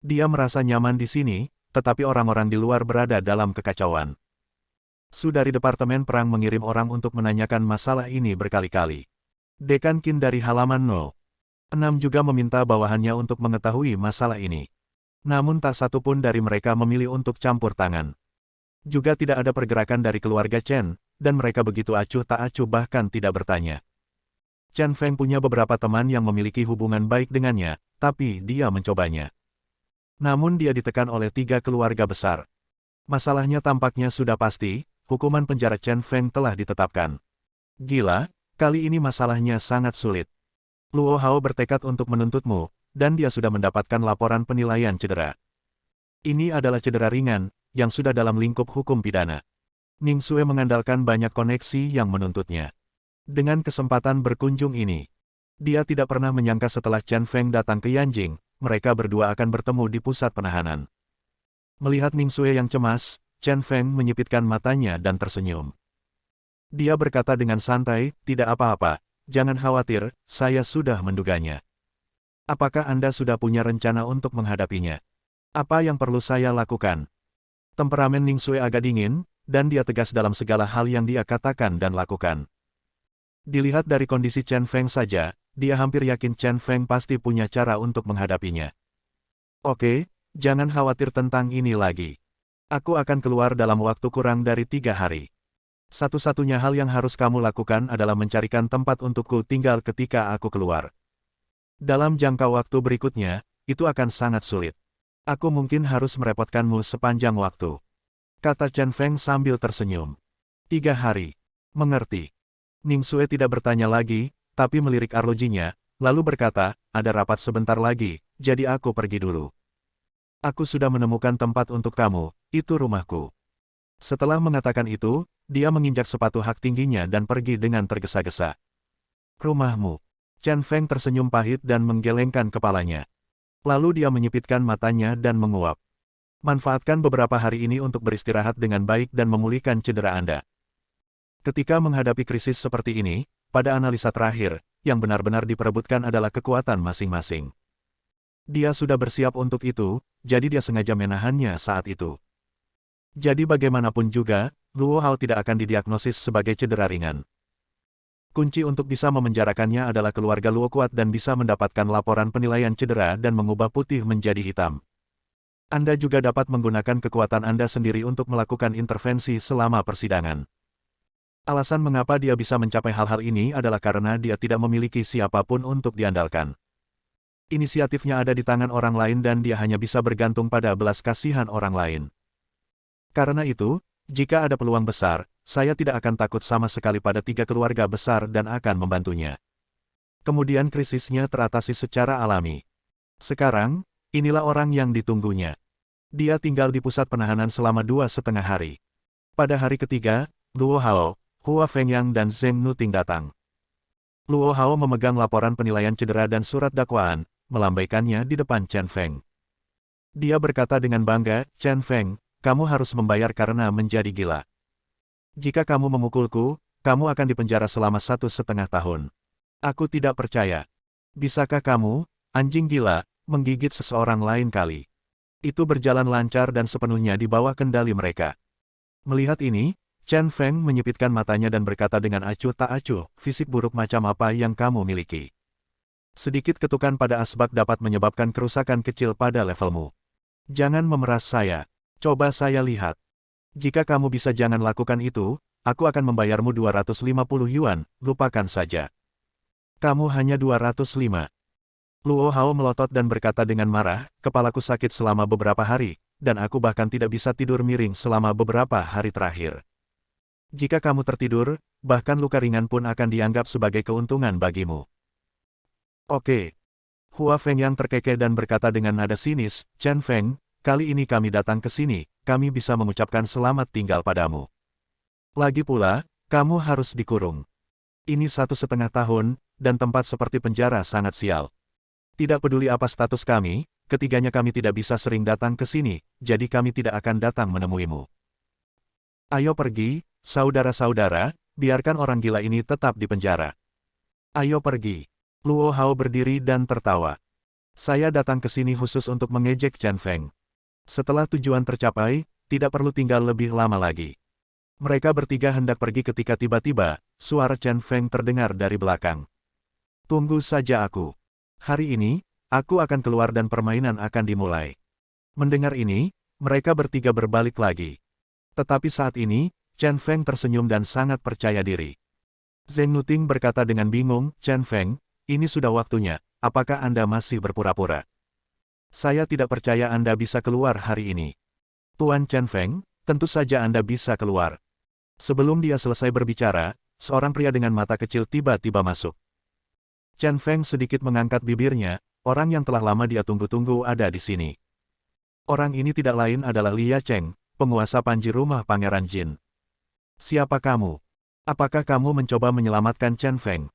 Dia merasa nyaman di sini, tetapi orang-orang di luar berada dalam kekacauan. Su dari Departemen Perang mengirim orang untuk menanyakan masalah ini berkali-kali. Dekan Qin dari halaman 06 juga meminta bawahannya untuk mengetahui masalah ini. Namun tak satu pun dari mereka memilih untuk campur tangan. Juga tidak ada pergerakan dari keluarga Chen, dan mereka begitu acuh tak acuh bahkan tidak bertanya. Chen Feng punya beberapa teman yang memiliki hubungan baik dengannya, tapi dia mencobanya. Namun dia ditekan oleh 3 keluarga besar. Masalahnya tampaknya sudah pasti, hukuman penjara Chen Feng telah ditetapkan. Gila, kali ini masalahnya sangat sulit. Luo Hao bertekad untuk menuntutmu, dan dia sudah mendapatkan laporan penilaian cedera. Ini adalah cedera ringan, yang sudah dalam lingkup hukum pidana. Ning Xue mengandalkan banyak koneksi yang menuntutnya. Dengan kesempatan berkunjung ini, dia tidak pernah menyangka setelah Chen Feng datang ke Yanjing, mereka berdua akan bertemu di pusat penahanan. Melihat Ning Xue yang cemas, Chen Feng menyipitkan matanya dan tersenyum. Dia berkata dengan santai, tidak apa-apa, jangan khawatir, saya sudah menduganya. Apakah Anda sudah punya rencana untuk menghadapinya? Apa yang perlu saya lakukan? Temperamen Ning Xue agak dingin, dan dia tegas dalam segala hal yang dia katakan dan lakukan. Dilihat dari kondisi Chen Feng saja, dia hampir yakin Chen Feng pasti punya cara untuk menghadapinya. Oke, jangan khawatir tentang ini lagi. Aku akan keluar dalam waktu kurang dari 3 hari. Satu-satunya hal yang harus kamu lakukan adalah mencarikan tempat untukku tinggal ketika aku keluar. Dalam jangka waktu berikutnya, itu akan sangat sulit. Aku mungkin harus merepotkanmu sepanjang waktu. Kata Chen Feng sambil tersenyum. 3 hari. Mengerti. Ning Xue tidak bertanya lagi, tapi melirik arlojinya, lalu berkata, ada rapat sebentar lagi, jadi aku pergi dulu. Aku sudah menemukan tempat untuk kamu, itu rumahku. Setelah mengatakan itu, dia menginjak sepatu hak tingginya dan pergi dengan tergesa-gesa. Rumahmu. Chen Feng tersenyum pahit dan menggelengkan kepalanya. Lalu dia menyipitkan matanya dan menguap. Manfaatkan beberapa hari ini untuk beristirahat dengan baik dan memulihkan cedera Anda. Ketika menghadapi krisis seperti ini, pada analisa terakhir, yang benar-benar diperebutkan adalah kekuatan masing-masing. Dia sudah bersiap untuk itu, jadi dia sengaja menahannya saat itu. Jadi bagaimanapun juga, Luo Hao tidak akan didiagnosis sebagai cedera ringan. Kunci untuk bisa memenjarakannya adalah keluarga Luo kuat dan bisa mendapatkan laporan penilaian cedera dan mengubah putih menjadi hitam. Anda juga dapat menggunakan kekuatan Anda sendiri untuk melakukan intervensi selama persidangan. Alasan mengapa dia bisa mencapai hal-hal ini adalah karena dia tidak memiliki siapapun untuk diandalkan. Inisiatifnya ada di tangan orang lain dan dia hanya bisa bergantung pada belas kasihan orang lain. Karena itu, jika ada peluang besar, saya tidak akan takut sama sekali pada 3 keluarga besar dan akan membantunya. Kemudian krisisnya teratasi secara alami. Sekarang, inilah orang yang ditunggunya. Dia tinggal di pusat penahanan selama 2,5 hari. Pada hari ketiga, Luo Hao, Hua Fengyang dan Zheng Nuting datang. Luo Hao memegang laporan penilaian cedera dan surat dakwaan, melambaikannya di depan Chen Feng. Dia berkata dengan bangga, Chen Feng, kamu harus membayar karena menjadi gila. Jika kamu memukulku, kamu akan dipenjara selama 1,5 tahun. Aku tidak percaya. Bisakah kamu, anjing gila, menggigit seseorang lain kali? Itu berjalan lancar dan sepenuhnya di bawah kendali mereka. Melihat ini, Chen Feng menyipitkan matanya dan berkata dengan acuh tak acuh, fisik buruk macam apa yang kamu miliki? Sedikit ketukan pada asbak dapat menyebabkan kerusakan kecil pada levelmu. Jangan memeras saya. Coba saya lihat. Jika kamu bisa jangan lakukan itu, aku akan membayarmu 250 yuan, lupakan saja. Kamu hanya 205. Luo Hao melotot dan berkata dengan marah, kepalaku sakit selama beberapa hari, dan aku bahkan tidak bisa tidur miring selama beberapa hari terakhir. Jika kamu tertidur, bahkan luka ringan pun akan dianggap sebagai keuntungan bagimu. Oke. Hua Feng yang terkekeh dan berkata dengan nada sinis, Chen Feng, kali ini kami datang ke sini, kami bisa mengucapkan selamat tinggal padamu. Lagi pula, kamu harus dikurung. Ini 1,5 tahun, dan tempat seperti penjara sangat sial. Tidak peduli apa status kami, ketiganya kami tidak bisa sering datang ke sini, jadi kami tidak akan datang menemuimu. Ayo pergi, saudara-saudara, biarkan orang gila ini tetap di penjara. Ayo pergi. Luo Hao berdiri dan tertawa. Saya datang ke sini khusus untuk mengejek Chen Feng. Setelah tujuan tercapai, tidak perlu tinggal lebih lama lagi. Mereka bertiga hendak pergi ketika tiba-tiba, suara Chen Feng terdengar dari belakang. Tunggu saja aku. Hari ini, aku akan keluar dan permainan akan dimulai. Mendengar ini, mereka bertiga berbalik lagi. Tetapi saat ini, Chen Feng tersenyum dan sangat percaya diri. Zheng Nuting berkata dengan bingung, Chen Feng, ini sudah waktunya, apakah Anda masih berpura-pura? Saya tidak percaya Anda bisa keluar hari ini. Tuan Chen Feng, tentu saja Anda bisa keluar. Sebelum dia selesai berbicara, seorang pria dengan mata kecil tiba-tiba masuk. Chen Feng sedikit mengangkat bibirnya, orang yang telah lama dia tunggu-tunggu ada di sini. Orang ini tidak lain adalah Lia Cheng, penguasa panji rumah Pangeran Jin. Siapa kamu? Apakah kamu mencoba menyelamatkan Chen Feng?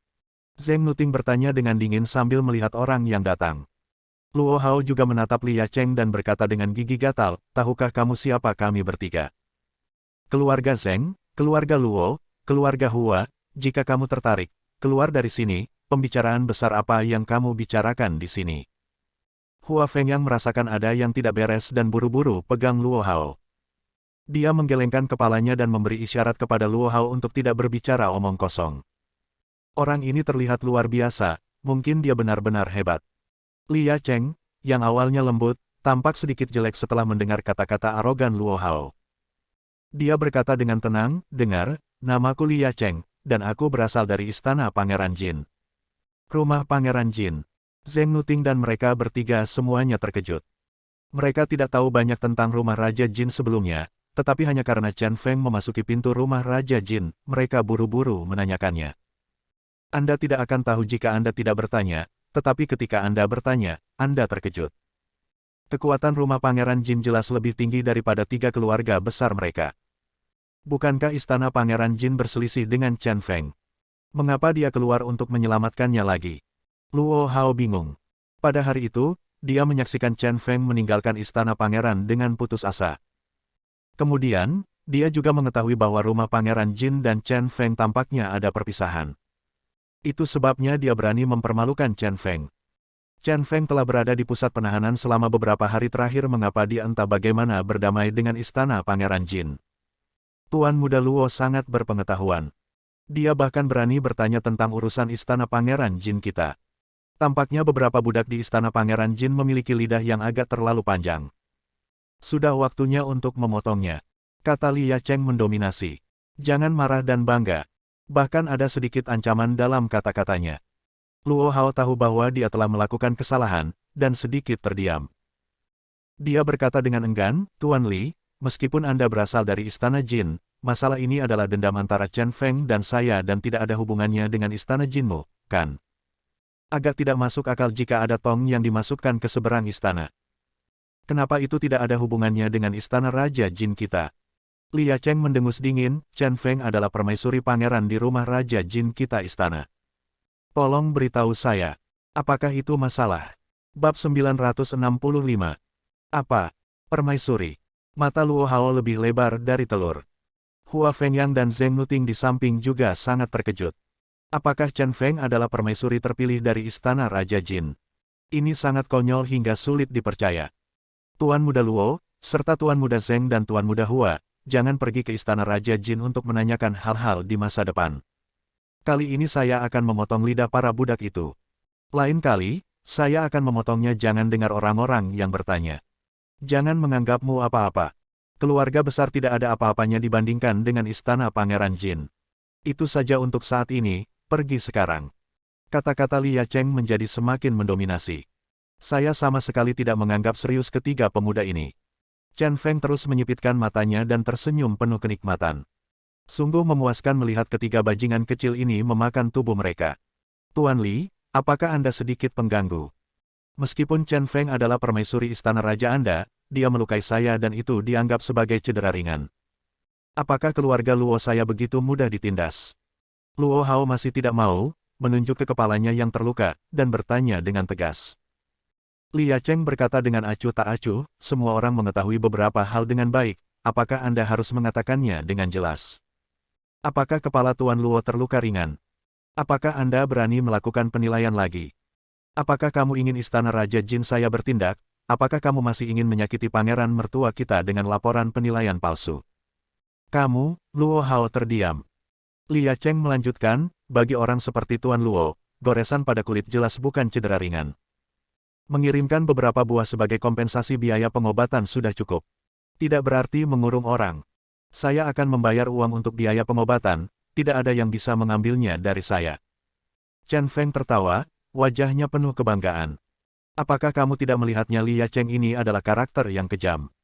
Zheng Nuting bertanya dengan dingin sambil melihat orang yang datang. Luo Hao juga menatap Lia Cheng dan berkata dengan gigi gatal, tahukah kamu siapa kami bertiga? Keluarga Zheng, keluarga Luo, keluarga Hua, jika kamu tertarik, keluar dari sini, pembicaraan besar apa yang kamu bicarakan di sini? Hua Feng yang merasakan ada yang tidak beres dan buru-buru pegang Luo Hao. Dia menggelengkan kepalanya dan memberi isyarat kepada Luo Hao untuk tidak berbicara omong kosong. Orang ini terlihat luar biasa, mungkin dia benar-benar hebat. Lia Cheng, yang awalnya lembut, tampak sedikit jelek setelah mendengar kata-kata arogan Luo Hao. Dia berkata dengan tenang, dengar, namaku Lia Cheng, dan aku berasal dari istana Pangeran Jin. Rumah Pangeran Jin. Zheng Nuting dan mereka bertiga semuanya terkejut. Mereka tidak tahu banyak tentang rumah Raja Jin sebelumnya, tetapi hanya karena Chen Feng memasuki pintu rumah Raja Jin, mereka buru-buru menanyakannya. Anda tidak akan tahu jika Anda tidak bertanya, tetapi ketika Anda bertanya, Anda terkejut. Kekuatan rumah Pangeran Jin jelas lebih tinggi daripada 3 keluarga besar mereka. Bukankah istana Pangeran Jin berselisih dengan Chen Feng? Mengapa dia keluar untuk menyelamatkannya lagi? Luo Hao bingung. Pada hari itu, dia menyaksikan Chen Feng meninggalkan istana pangeran dengan putus asa. Kemudian, dia juga mengetahui bahwa rumah Pangeran Jin dan Chen Feng tampaknya ada perpisahan. Itu sebabnya dia berani mempermalukan Chen Feng. Chen Feng telah berada di pusat penahanan selama beberapa hari terakhir mengapa dia entah bagaimana berdamai dengan istana Pangeran Jin. Tuan Muda Luo sangat berpengetahuan. Dia bahkan berani bertanya tentang urusan istana Pangeran Jin kita. Tampaknya beberapa budak di istana Pangeran Jin memiliki lidah yang agak terlalu panjang. Sudah waktunya untuk memotongnya, kata Lia Cheng mendominasi. Jangan marah dan bangga. Bahkan ada sedikit ancaman dalam kata-katanya. Luo Hao tahu bahwa dia telah melakukan kesalahan, dan sedikit terdiam. Dia berkata dengan enggan, Tuan Li, meskipun Anda berasal dari istana Jin, masalah ini adalah dendam antara Chen Feng dan saya dan tidak ada hubungannya dengan istana Jinmu, kan? Agak tidak masuk akal jika ada tong yang dimasukkan ke seberang istana. Kenapa itu tidak ada hubungannya dengan istana Raja Jin kita? Lia Cheng mendengus dingin, Chen Feng adalah permaisuri pangeran di rumah Raja Jin kita istana. Tolong beritahu saya, apakah itu masalah? Bab 965. Apa? Permaisuri. Mata Luo Hao lebih lebar dari telur. Hua Fengyang dan Zheng Nuting di samping juga sangat terkejut. Apakah Chen Feng adalah permaisuri terpilih dari istana Raja Jin? Ini sangat konyol hingga sulit dipercaya. Tuan Muda Luo, serta Tuan Muda Zeng dan Tuan Muda Hua, jangan pergi ke Istana Raja Jin untuk menanyakan hal-hal di masa depan. Kali ini saya akan memotong lidah para budak itu. Lain kali, saya akan memotongnya. Jangan dengar orang-orang yang bertanya. Jangan menganggapmu apa-apa. Keluarga besar tidak ada apa-apanya dibandingkan dengan Istana Pangeran Jin. Itu saja untuk saat ini, pergi sekarang. Kata-kata Li Yacheng menjadi semakin mendominasi. Saya sama sekali tidak menganggap serius ketiga pemuda ini. Chen Feng terus menyipitkan matanya dan tersenyum penuh kenikmatan. Sungguh memuaskan melihat ketiga bajingan kecil ini memakan tubuh mereka. Tuan Li, apakah Anda sedikit pengganggu? Meskipun Chen Feng adalah permaisuri Istana Raja Anda, dia melukai saya dan itu dianggap sebagai cedera ringan. Apakah keluarga Luo saya begitu mudah ditindas? Luo Hao masih tidak mau, menunjuk ke kepalanya yang terluka, dan bertanya dengan tegas. Li Yacheng berkata dengan acuh tak acuh, semua orang mengetahui beberapa hal dengan baik, apakah Anda harus mengatakannya dengan jelas? Apakah kepala Tuan Luo terluka ringan? Apakah Anda berani melakukan penilaian lagi? Apakah kamu ingin Istana Raja Jin saya bertindak? Apakah kamu masih ingin menyakiti pangeran mertua kita dengan laporan penilaian palsu? Kamu, Luo Hao terdiam. Li Yacheng melanjutkan, bagi orang seperti Tuan Luo, goresan pada kulit jelas bukan cedera ringan. Mengirimkan beberapa buah sebagai kompensasi biaya pengobatan sudah cukup. Tidak berarti mengurung orang. Saya akan membayar uang untuk biaya pengobatan, tidak ada yang bisa mengambilnya dari saya. Chen Feng tertawa, wajahnya penuh kebanggaan. Apakah kamu tidak melihatnya? Li Yacheng ini adalah karakter yang kejam.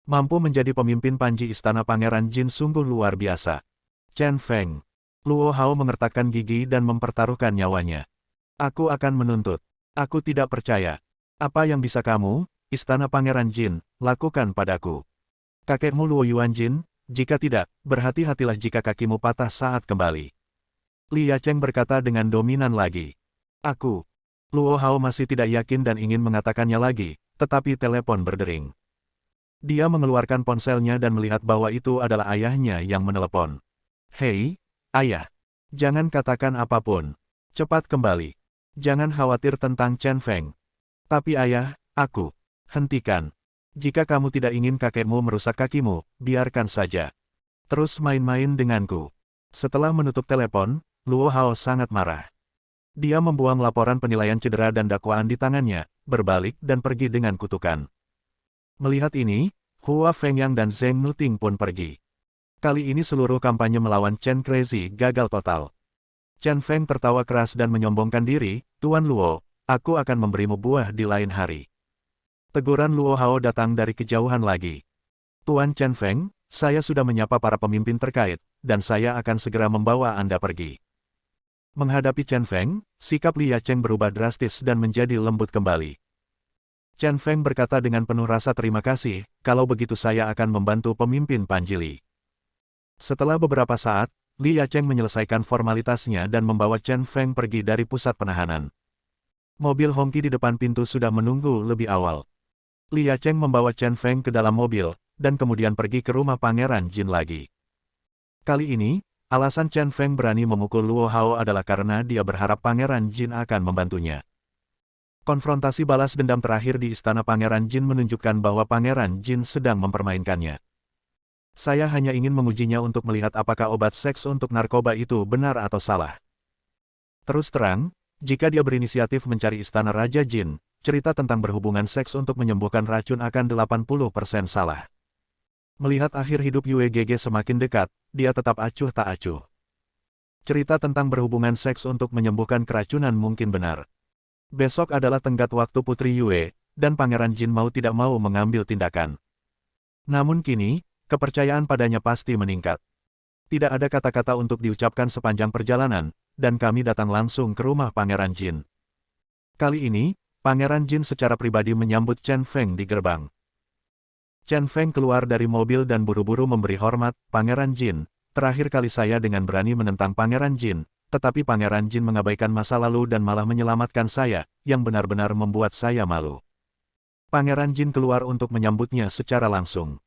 Mampu menjadi pemimpin panji Istana Pangeran Jin sungguh luar biasa. Chen Feng. Luo Hao mengertakkan gigi dan mempertaruhkan nyawanya. Aku akan menuntut. Aku tidak percaya. Apa yang bisa kamu, Istana Pangeran Jin, lakukan padaku? Kakekmu Luo Yuanjin, jika tidak, berhati-hatilah jika kakimu patah saat kembali. Li Yacheng berkata dengan dominan lagi. Aku. Luo Hao masih tidak yakin dan ingin mengatakannya lagi, tetapi telepon berdering. Dia mengeluarkan ponselnya dan melihat bahwa itu adalah ayahnya yang menelepon. Hei, ayah. Jangan katakan apapun. Cepat kembali. Jangan khawatir tentang Chen Feng. Tapi ayah, aku. Hentikan. Jika kamu tidak ingin kakekmu merusak kakimu, biarkan saja. Terus main-main denganku. Setelah menutup telepon, Luo Hao sangat marah. Dia membuang laporan penilaian cedera dan dakwaan di tangannya, berbalik dan pergi dengan kutukan. Melihat ini, Hua Fengyang dan Zheng Nuting pun pergi. Kali ini seluruh kampanye melawan Chen Crazy gagal total. Chen Feng tertawa keras dan menyombongkan diri, Tuan Luo, aku akan memberimu buah di lain hari. Teguran Luo Hao datang dari kejauhan lagi. Tuan Chen Feng, saya sudah menyapa para pemimpin terkait, dan saya akan segera membawa Anda pergi. Menghadapi Chen Feng, sikap Li Yacheng berubah drastis dan menjadi lembut kembali. Chen Feng berkata dengan penuh rasa terima kasih, kalau begitu saya akan membantu pemimpin Panjili. Setelah beberapa saat, Li Yacheng menyelesaikan formalitasnya dan membawa Chen Feng pergi dari pusat penahanan. Mobil Hongqi di depan pintu sudah menunggu lebih awal. Li Yacheng membawa Chen Feng ke dalam mobil, dan kemudian pergi ke rumah Pangeran Jin lagi. Kali ini, alasan Chen Feng berani memukul Luo Hao adalah karena dia berharap Pangeran Jin akan membantunya. Konfrontasi balas dendam terakhir di Istana Pangeran Jin menunjukkan bahwa Pangeran Jin sedang mempermainkannya. Saya hanya ingin mengujinya untuk melihat apakah obat seks untuk narkoba itu benar atau salah. Terus terang, jika dia berinisiatif mencari Istana Raja Jin, cerita tentang berhubungan seks untuk menyembuhkan racun akan 80% salah. Melihat akhir hidup Yue Gege semakin dekat, dia tetap acuh tak acuh. Cerita tentang berhubungan seks untuk menyembuhkan keracunan mungkin benar. Besok adalah tenggat waktu Putri Yue, dan Pangeran Jin mau tidak mau mengambil tindakan. Namun kini, kepercayaan padanya pasti meningkat. Tidak ada kata-kata untuk diucapkan sepanjang perjalanan, dan kami datang langsung ke rumah Pangeran Jin. Kali ini, Pangeran Jin secara pribadi menyambut Chen Feng di gerbang. Chen Feng keluar dari mobil dan buru-buru memberi hormat, Pangeran Jin, terakhir kali saya dengan berani menentang Pangeran Jin, tetapi Pangeran Jin mengabaikan masa lalu dan malah menyelamatkan saya, yang benar-benar membuat saya malu. Pangeran Jin keluar untuk menyambutnya secara langsung.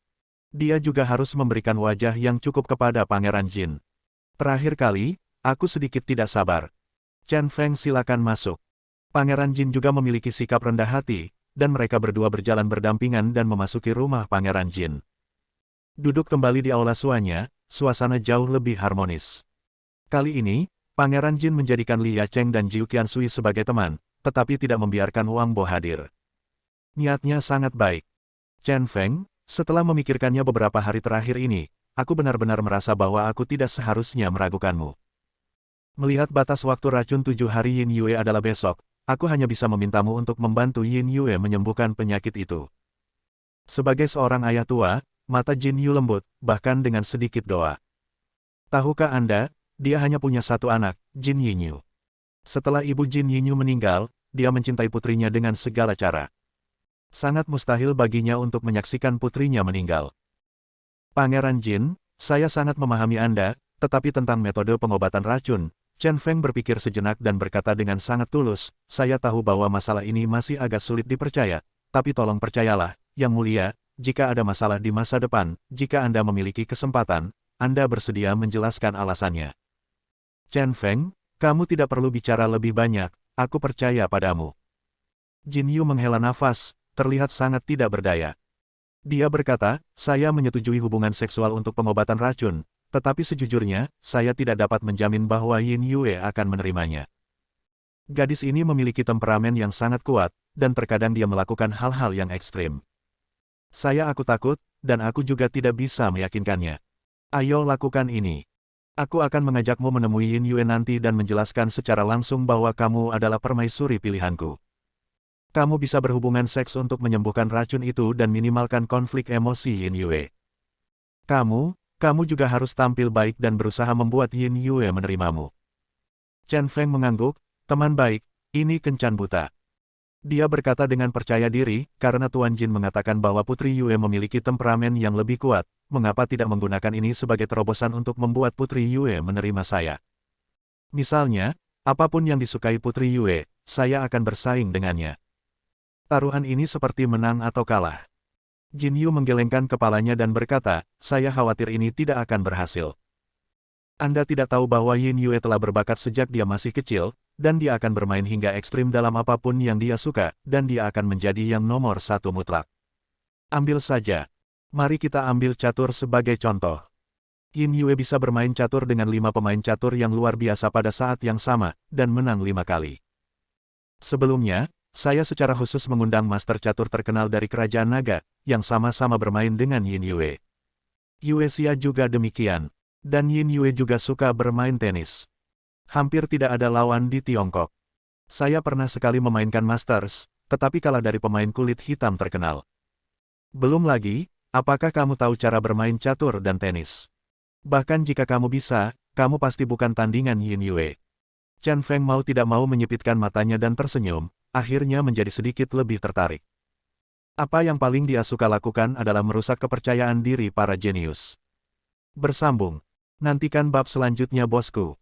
Dia juga harus memberikan wajah yang cukup kepada Pangeran Jin. Terakhir kali, aku sedikit tidak sabar. Chen Feng silakan masuk. Pangeran Jin juga memiliki sikap rendah hati, dan mereka berdua berjalan berdampingan dan memasuki rumah Pangeran Jin. Duduk kembali di aula suanya, suasana jauh lebih harmonis. Kali ini, Pangeran Jin menjadikan Li Yacheng dan Jiu Qiansui sebagai teman, tetapi tidak membiarkan Wang Bo hadir. Niatnya sangat baik. Chen Feng, setelah memikirkannya beberapa hari terakhir ini, aku benar-benar merasa bahwa aku tidak seharusnya meragukanmu. Melihat batas waktu racun 7 hari Yin Yue adalah besok, aku hanya bisa memintamu untuk membantu Yin Yue menyembuhkan penyakit itu. Sebagai seorang ayah tua, mata Jin Yu lembut, bahkan dengan sedikit doa. Tahukah Anda, dia hanya punya satu anak, Jin Yinyu. Setelah ibu Jin Yinyu meninggal, dia mencintai putrinya dengan segala cara. Sangat mustahil baginya untuk menyaksikan putrinya meninggal. Pangeran Jin, saya sangat memahami Anda, tetapi tentang metode pengobatan racun, Chen Feng berpikir sejenak dan berkata dengan sangat tulus, saya tahu bahwa masalah ini masih agak sulit dipercaya, tapi tolong percayalah, Yang Mulia, jika ada masalah di masa depan, jika Anda memiliki kesempatan, Anda bersedia menjelaskan alasannya. Chen Feng, kamu tidak perlu bicara lebih banyak, aku percaya padamu. Jin Yu menghela nafas, terlihat sangat tidak berdaya. Dia berkata, saya menyetujui hubungan seksual untuk pengobatan racun, tetapi sejujurnya, saya tidak dapat menjamin bahwa Yin Yue akan menerimanya. Gadis ini memiliki temperamen yang sangat kuat, dan terkadang dia melakukan hal-hal yang ekstrim. Aku takut, dan aku juga tidak bisa meyakinkannya. Ayo lakukan ini. Aku akan mengajakmu menemui Yin Yue nanti dan menjelaskan secara langsung bahwa kamu adalah permaisuri pilihanku. Kamu bisa berhubungan seks untuk menyembuhkan racun itu dan minimalkan konflik emosi Yin Yue. Kamu juga harus tampil baik dan berusaha membuat Yin Yue menerimamu. Chen Feng mengangguk, teman baik, ini kencan buta. Dia berkata dengan percaya diri, karena Tuan Jin mengatakan bahwa Putri Yue memiliki temperamen yang lebih kuat, mengapa tidak menggunakan ini sebagai terobosan untuk membuat Putri Yue menerima saya? Misalnya, apapun yang disukai Putri Yue, saya akan bersaing dengannya. Taruhan ini seperti menang atau kalah. Jin Yu menggelengkan kepalanya dan berkata, saya khawatir ini tidak akan berhasil. Anda tidak tahu bahwa Yin Yue telah berbakat sejak dia masih kecil, dan dia akan bermain hingga ekstrim dalam apapun yang dia suka, dan dia akan menjadi yang nomor satu mutlak. Ambil saja. Mari kita ambil catur sebagai contoh. Yin Yue bisa bermain catur dengan 5 pemain catur yang luar biasa pada saat yang sama, dan menang 5 kali. Sebelumnya, saya secara khusus mengundang master catur terkenal dari Kerajaan Naga, yang sama-sama bermain dengan Yin Yue. Yue Xia juga demikian. Dan Yin Yue juga suka bermain tenis. Hampir tidak ada lawan di Tiongkok. Saya pernah sekali memainkan Masters, tetapi kalah dari pemain kulit hitam terkenal. Belum lagi, apakah kamu tahu cara bermain catur dan tenis? Bahkan jika kamu bisa, kamu pasti bukan tandingan Yin Yue. Chen Feng mau tidak mau menyipitkan matanya dan tersenyum, akhirnya menjadi sedikit lebih tertarik. Apa yang paling dia suka lakukan adalah merusak kepercayaan diri para jenius. Bersambung. Nantikan bab selanjutnya bosku.